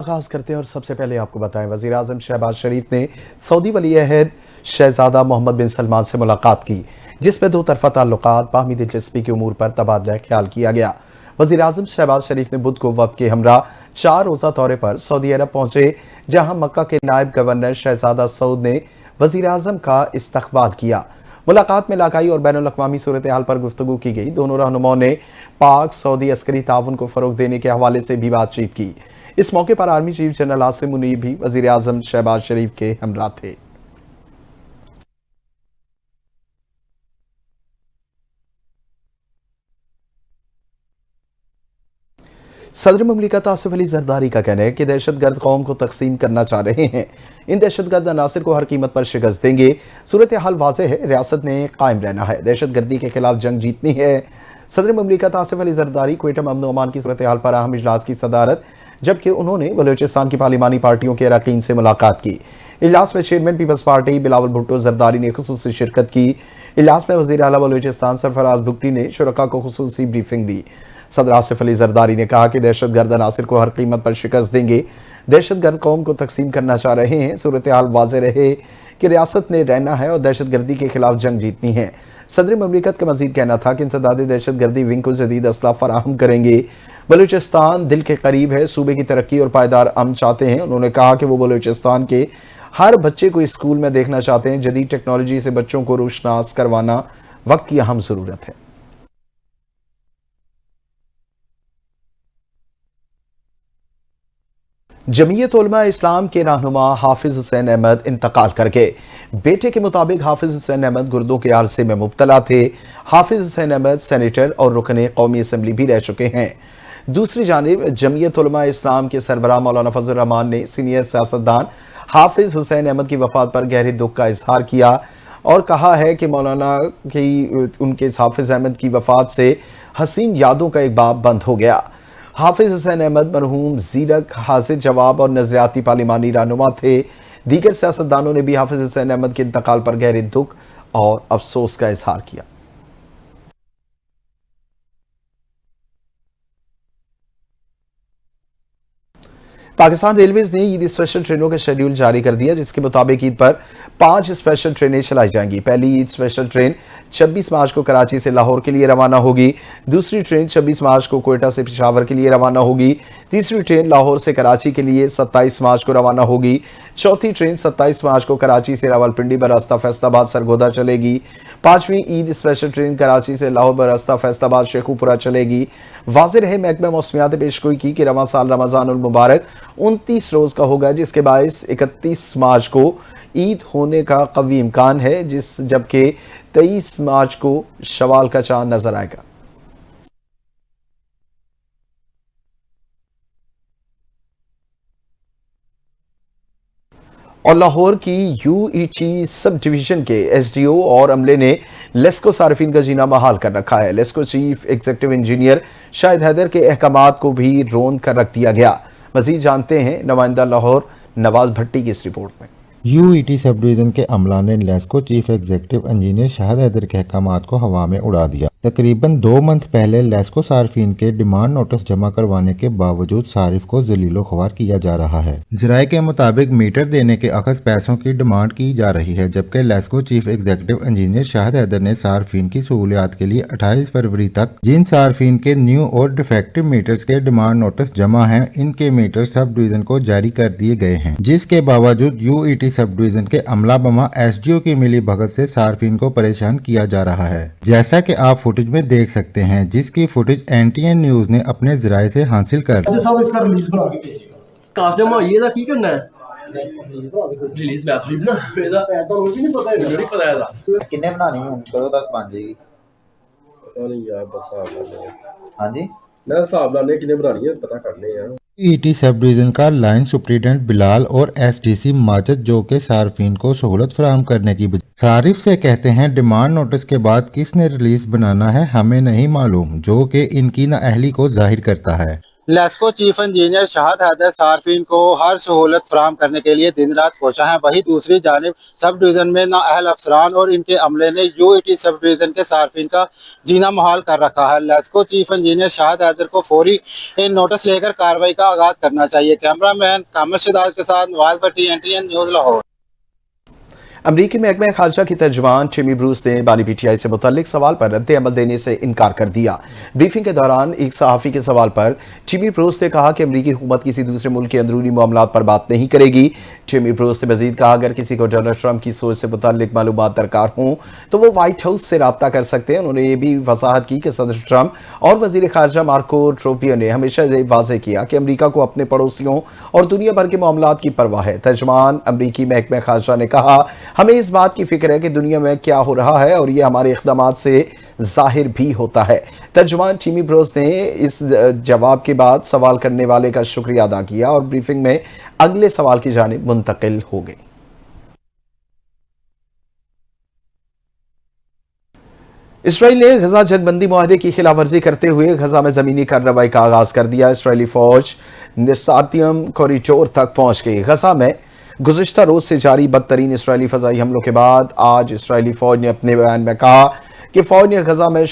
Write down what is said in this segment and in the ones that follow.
आगाज करते हैं और सबसे पहले आपको बताएं, वजीर आजम शहबाज शरीफ ने सऊदी वली अहद शहजादा मोहम्मद बिन सलमान से मुलाकात की, जिसमें दो तरफा ताल्लुकात बाहमी दिलचस्पी के उमूर पर तबादला ख्याल किया गया। वजीर आजम शहबाज शरीफ ने बुध को वक्त के हमरा 4 रोजा दौरे पर सऊदी अरब पहुंचे, जहां मक्का के नायब गवर्नर शहजादा सऊद ने वजीर आजम का इस्तकबाल किया। मुलाकात में इलाकाई और बैनुल अक़वामी सूरत हाल पर गुफ्तगू की गई। दोनों रहनुमाओं ने पाक सऊदी अस्करी ताउन को फरोग देने के हवाले से भी बातचीत की। इस मौके पर army chief general Asim Munir भी वजीर आजम शहबाज शरीफ के हमरा थे। सदर मुमलिकत आसिफ अली जरदारी का कहना है कि दहशतगर्द कौम को तकसीम करना चाह रहे हैं। इन दहशतगर्द अनासिर को हर कीमत पर शिकस्त देंगे। सूरत हाल वाज़ेह है, रियासत ने कायम रहना है, दहशतगर्दी के खिलाफ जंग जीतनी है। सदर मुमलिकत आसिफ अली जरदारी क्वेटा में अमन अमान की सूरत हाल पर अहम इजलास की सदारत, जबकि उन्होंने बलूचिस्तान की पार्लिमानी पार्टियों के अरकान से मुलाकात की। इजलास में chairman Peoples Party Bilawal Bhutto Zardari ने खुसूसी शिरकत की। इजलास में वज़ीर आला बलूचिस्तान सरफराज भुट्टी ने शुरका को खुसूसी ब्रीफिंग दी। सदर आसिफ अली जरदारी ने कहा कि दहशतगर्द अनासिर को हर कीमत पर शिकस्त देंगे, दहशतगर्द कौम को तकसीम करना चाह रहे हैं। सूरत हाल वाज़ेह रहे कि रियासत ने रहना है और दहशतगर्दी के खिलाफ जंग जीतनी है। सदर ममलिकत का मजीद कहना था कि इंसदाद दहशतगर्दी विंग को जदीद असलाह फराहम करेंगे। बलूचिस्तान दिल के करीब है, सूबे की तरक्की और पायदार अमन चाहते हैं। उन्होंने कहा कि वो बलूचिस्तान के हर बच्चे को स्कूल में देखना चाहते हैं। जदीद टेक्नोलॉजी से बच्चों को रोशनास करवाना वक्त की अहम जरूरत है। जमीयत उलमा इस्लाम के रहनुमा हाफिज हुसैन अहमद इंतकाल कर गए। बेटे के मुताबिक हाफिज हुसैन अहमद गुर्दों के आरसे में मुब्तला थे। हाफिज हुसैन अहमद सेनेटर और रुकन कौमी असम्बली भी रह चुके हैं। दूसरी जानिब जमीयत उलमा इस्लाम के सरबराह मौलाना फजल रहमान ने सीनियर सियासतदान हाफिज हुसैन अहमद की वफात पर गहरे दुख का इजहार किया और कहा है कि मौलाना की उनके हाफिज अहमद की वफात से हसीन यादों का एक बाब बंद हो गया। हाफिज हुसैन अहमद मरहूम जीरक, हाजिर जवाब और नजरियाती पार्लिमानी रहनुमा थे। दीगर सियासतदानों ने भी हाफिज हुसैन अहमद के इंतकाल पर गहरे दुख और अफसोस का इजहार किया। पाकिस्तान रेलवेज ने ईद स्पेशल ट्रेनों का शेड्यूल जारी कर दिया, जिसके मुताबिक ईद पर 5 स्पेशल ट्रेनें चलाई जाएंगी। पहली ईद स्पेशल ट्रेन 26 मार्च को कराची से लाहौर के लिए रवाना होगी। दूसरी ट्रेन 26 मार्च को कोयटा से पेशावर के लिए रवाना होगी। तीसरी ट्रेन लाहौर से कराची के लिए 27 मार्च को रवाना होगी। चौथी ट्रेन 27 मार्च को कराची से रावलपिंडी बरास्ता फैसलाबाद सरगोदा चलेगी। 5वीं ईद स्पेशल ट्रेन कराची से लाहौर बरास्ता फैसलाबाद शेखुपुरा चलेगी। वाज़ेह रहे महकमा मौसमियात पेशगोई की कि रवां साल रमज़ानुल मुबारक 29 रोज का होगा, जिसके बायस 31 मार्च को ईद होने का कवी इम्कान है, जबकि 23 मार्च को शवाल का चांद नजर आएगा। और लाहौर की यूईटी सब डिवीजन के एसडीओ और अमले ने लेस्को सार्फिन का जीना बहाल कर रखा है। LESCO chief executive engineer Shahid Haider के अहकामात को भी रोंद कर रख दिया गया। मजीद जानते हैं नुमाइंदा लाहौर नवाज भट्टी की इस रिपोर्ट में। यूईटी सब डिवीजन के अमला ने LESCO chief executive engineer Shahid Haider के अहकामात को हवा में उड़ा दिया। तकरीबन 2 मंथ पहले लेस्को सार्फिन के डिमांड नोटिस जमा करवाने के बावजूद सारिफ को जलीलो ख्वार किया जा रहा है। जराये के मुताबिक मीटर देने के अखज़ पैसों की डिमांड की जा रही है, जबकि LESCO chief executive engineer Shahid Haider ने सार्फिन की सहूलियात के लिए 28 फरवरी तक जिन सार्फिन के न्यू और डिफेक्टिव मीटर्स के डिमांड नोटिस जमा है, इनके मीटर सब डिवीजन को जारी कर दिए गए हैं, जिसके बावजूद यूईटी सब डिवीजन के अमला बमा एसडीओ की मिली भगत से सार्फिन को परेशान किया जा रहा है, जैसा कि आप फुटेज में देख सकते हैं, जिसकी फुटेज एनटीएन न्यूज ने अपने जराये से हासिल कर रिलीज किन्ने बनानी है, कदों तक बन जाएगी? पता नहीं यार, बस हाँ जी मैं हिसाब लाने किन्ने बनानी है पता करने हैं। ईटी सब डिवीजन का लाइन सुप्रिटेंडेंट बिलाल और एसडीसी माजिद जो के सार्फिन को सहूलत फराहम करने की सारिफ से कहते हैं डिमांड नोटिस के बाद किसने रिलीज बनाना है हमें नहीं मालूम, जो कि इनकी नाअहली को जाहिर करता है। लेस्को चीफ इंजीनियर शाहद हैदर सार्फिन को हर सहूलत फराहम करने के लिए दिन रात कोशा है। वहीं दूसरी जानिब सब डिवीज़न में नाअहल अफसरान और इनके अमले ने यूएटी सब डिवीज़न के सार्फिन का जीना मुहाल कर रखा है। लेस्को चीफ इंजीनियर शाहद हैदर को फौरी नोटिस लेकर कार्रवाई का आगाज करना चाहिए। कैमरामैन कामर शिदात के साथ नवाज भट्टी, NTN न्यूज़, लाहौर। अमरीकी महकमा खारजा की तर्जुमान टिमी ब्रूस ने बानी पीटीआई से मुतल्लिक सवाल पर रद्द अमल देने से इनकार कर दिया। ब्रीफिंग के दौरान एक सहाफ़ी के सवाल पर टिमी ब्रूस ने कहा कि अमरीकी हुकूमत किसी दूसरे मुल्क के अंदरूनी मामलात पर बात नहीं करेगी। टिमी ब्रूस ने मजीद कहा, अगर किसी को डोनाल्ड ट्रंप की सोच से मुतल्लिक मालूमात दरकार हों तो वो व्हाइट हाउस से रब्ता कर सकते हैं। उन्होंने ये भी वजाहत की कि सदर ट्रंप और वजीर खारजा मार्को रूबियो ने हमेशा ये वाज़ेह किया कि अमरीका को अपने पड़ोसियों और दुनिया भर के मामलात की परवाह है। तर्जुमान अमरीकी महकमा खारजा ने कहा, हमें इस बात की फिक्र है कि दुनिया में क्या हो रहा है और यह हमारे इक़दामात से जाहिर भी होता है। तर्जुमान टिमी ब्रूस ने इस जवाब के बाद सवाल करने वाले का शुक्रिया अदा किया और ब्रीफिंग में अगले सवाल की जानिब मुंतकिल हो गई। इसराइल ने गजा जंगबंदी मुआहदे की खिलाफवर्जी करते हुए गजा में जमीनी कार्रवाई का आगाज कर दिया। इसराइली फौज निसातियम कॉरिडोर तक पहुंच गई। गजा में गुज़िश्ता रोज से जारी बदतरीन इसराइली फजाई हमलों के बाद आज इसराइली फौज ने अपने बयान में कहा कि फौज ने गजा में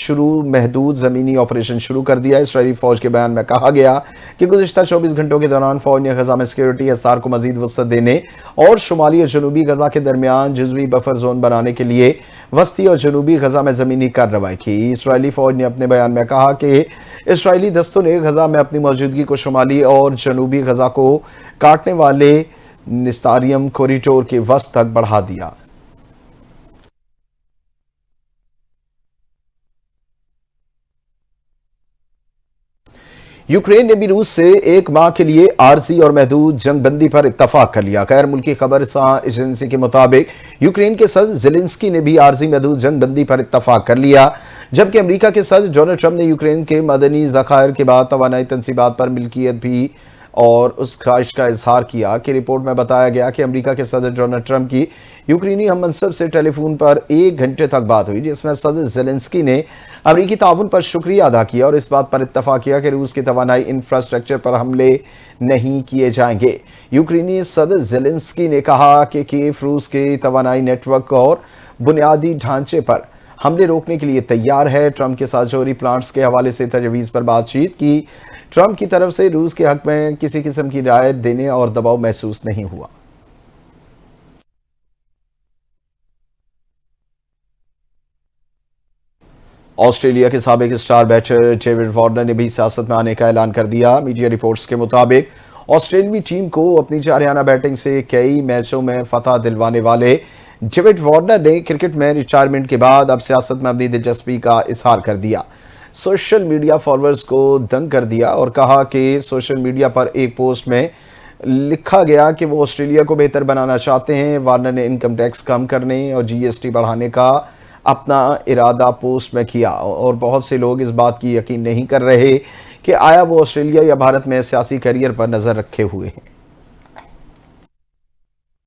महदूद ज़मीनी ऑपरेशन शुरू कर दिया। इसराइली फौज के बयान में कहा गया कि गुज़िश्ता 24 घंटों के दौरान फौज ने गजा में सिक्योरिटी हिसार को मजीद वसअत देने और शुमाली और जनूबी गजा के दरमियान जुज़वी बफर जोन बनाने के लिए वस्ती और जनूबी गजा में ज़मीनी कार्रवाई की। इसराइली फौज ने अपने बयान में कहा कि इसराइली दस्तों ने गजा में अपनी मौजूदगी को शुमाली और जनूबी गजा को काटने वाले निस्तारियम कॉरिडोर के वस्त तक बढ़ा दिया। यूक्रेन ने भी रूस से एक माह के लिए आरजी और महदूद जंगबंदी पर इत्तफाक कर लिया। गैर मुल्की खबर एजेंसी के मुताबिक यूक्रेन के सदर ज़ेलेंस्की ने भी आरजी महदूद जंगबंदी पर इत्तफाक कर लिया, जबकि अमेरिका के सदर डोनाल्ड ट्रंप ने यूक्रेन के मदनी ज़खायर के बाद तवानाई तनसीबात पर मिल्कियत भी और उस ख्वाहिश का इजहार किया कि रिपोर्ट में बताया गया कि अमेरिका के सदर डोनाल्ड ट्रंप की यूक्रेनी हम मनसब से टेलीफोन पर 1 घंटे तक बात हुई, जिसमें सदर ज़ेलेंस्की ने अमेरिकी ताउन पर शुक्रिया अदा किया और इस बात पर इत्तफाक किया कि रूस की तवानाई इंफ्रास्ट्रक्चर पर हमले नहीं किए जाएंगे। यूक्रेनी सदर ज़ेलेंस्की ने कहा कि कीव रूस के तवानाई नेटवर्क और बुनियादी ढांचे पर हमले रोकने के लिए तैयार है। ट्रंप के साथ जोहरी प्लांट्स के हवाले से तजवीज़ पर बातचीत की। ट्रंप की तरफ से रूस के हक में किसी किस्म की रियायत देने और दबाव महसूस नहीं हुआ। ऑस्ट्रेलिया के साबिक स्टार बैटर डेविड वार्नर ने भी सियासत में आने का ऐलान कर दिया। मीडिया रिपोर्ट्स के मुताबिक ऑस्ट्रेलियावी टीम को अपनी जारहाना बैटिंग से कई मैचों में फतह दिलवाने वाले डेविड वार्नर ने क्रिकेट में रिटायरमेंट के बाद अब सियासत में अपनी दिलचस्पी का इजहार कर दिया। सोशल मीडिया फॉलोअर्स को दंग कर दिया और कहा कि सोशल मीडिया पर एक पोस्ट में लिखा गया कि वो ऑस्ट्रेलिया को बेहतर बनाना चाहते हैं। वार्नर ने इनकम टैक्स कम करने और GST बढ़ाने का अपना इरादा पोस्ट में किया और बहुत से लोग इस बात की यकीन नहीं कर रहे कि आया वो ऑस्ट्रेलिया या भारत में सियासी करियर पर नजर रखे हुए हैं।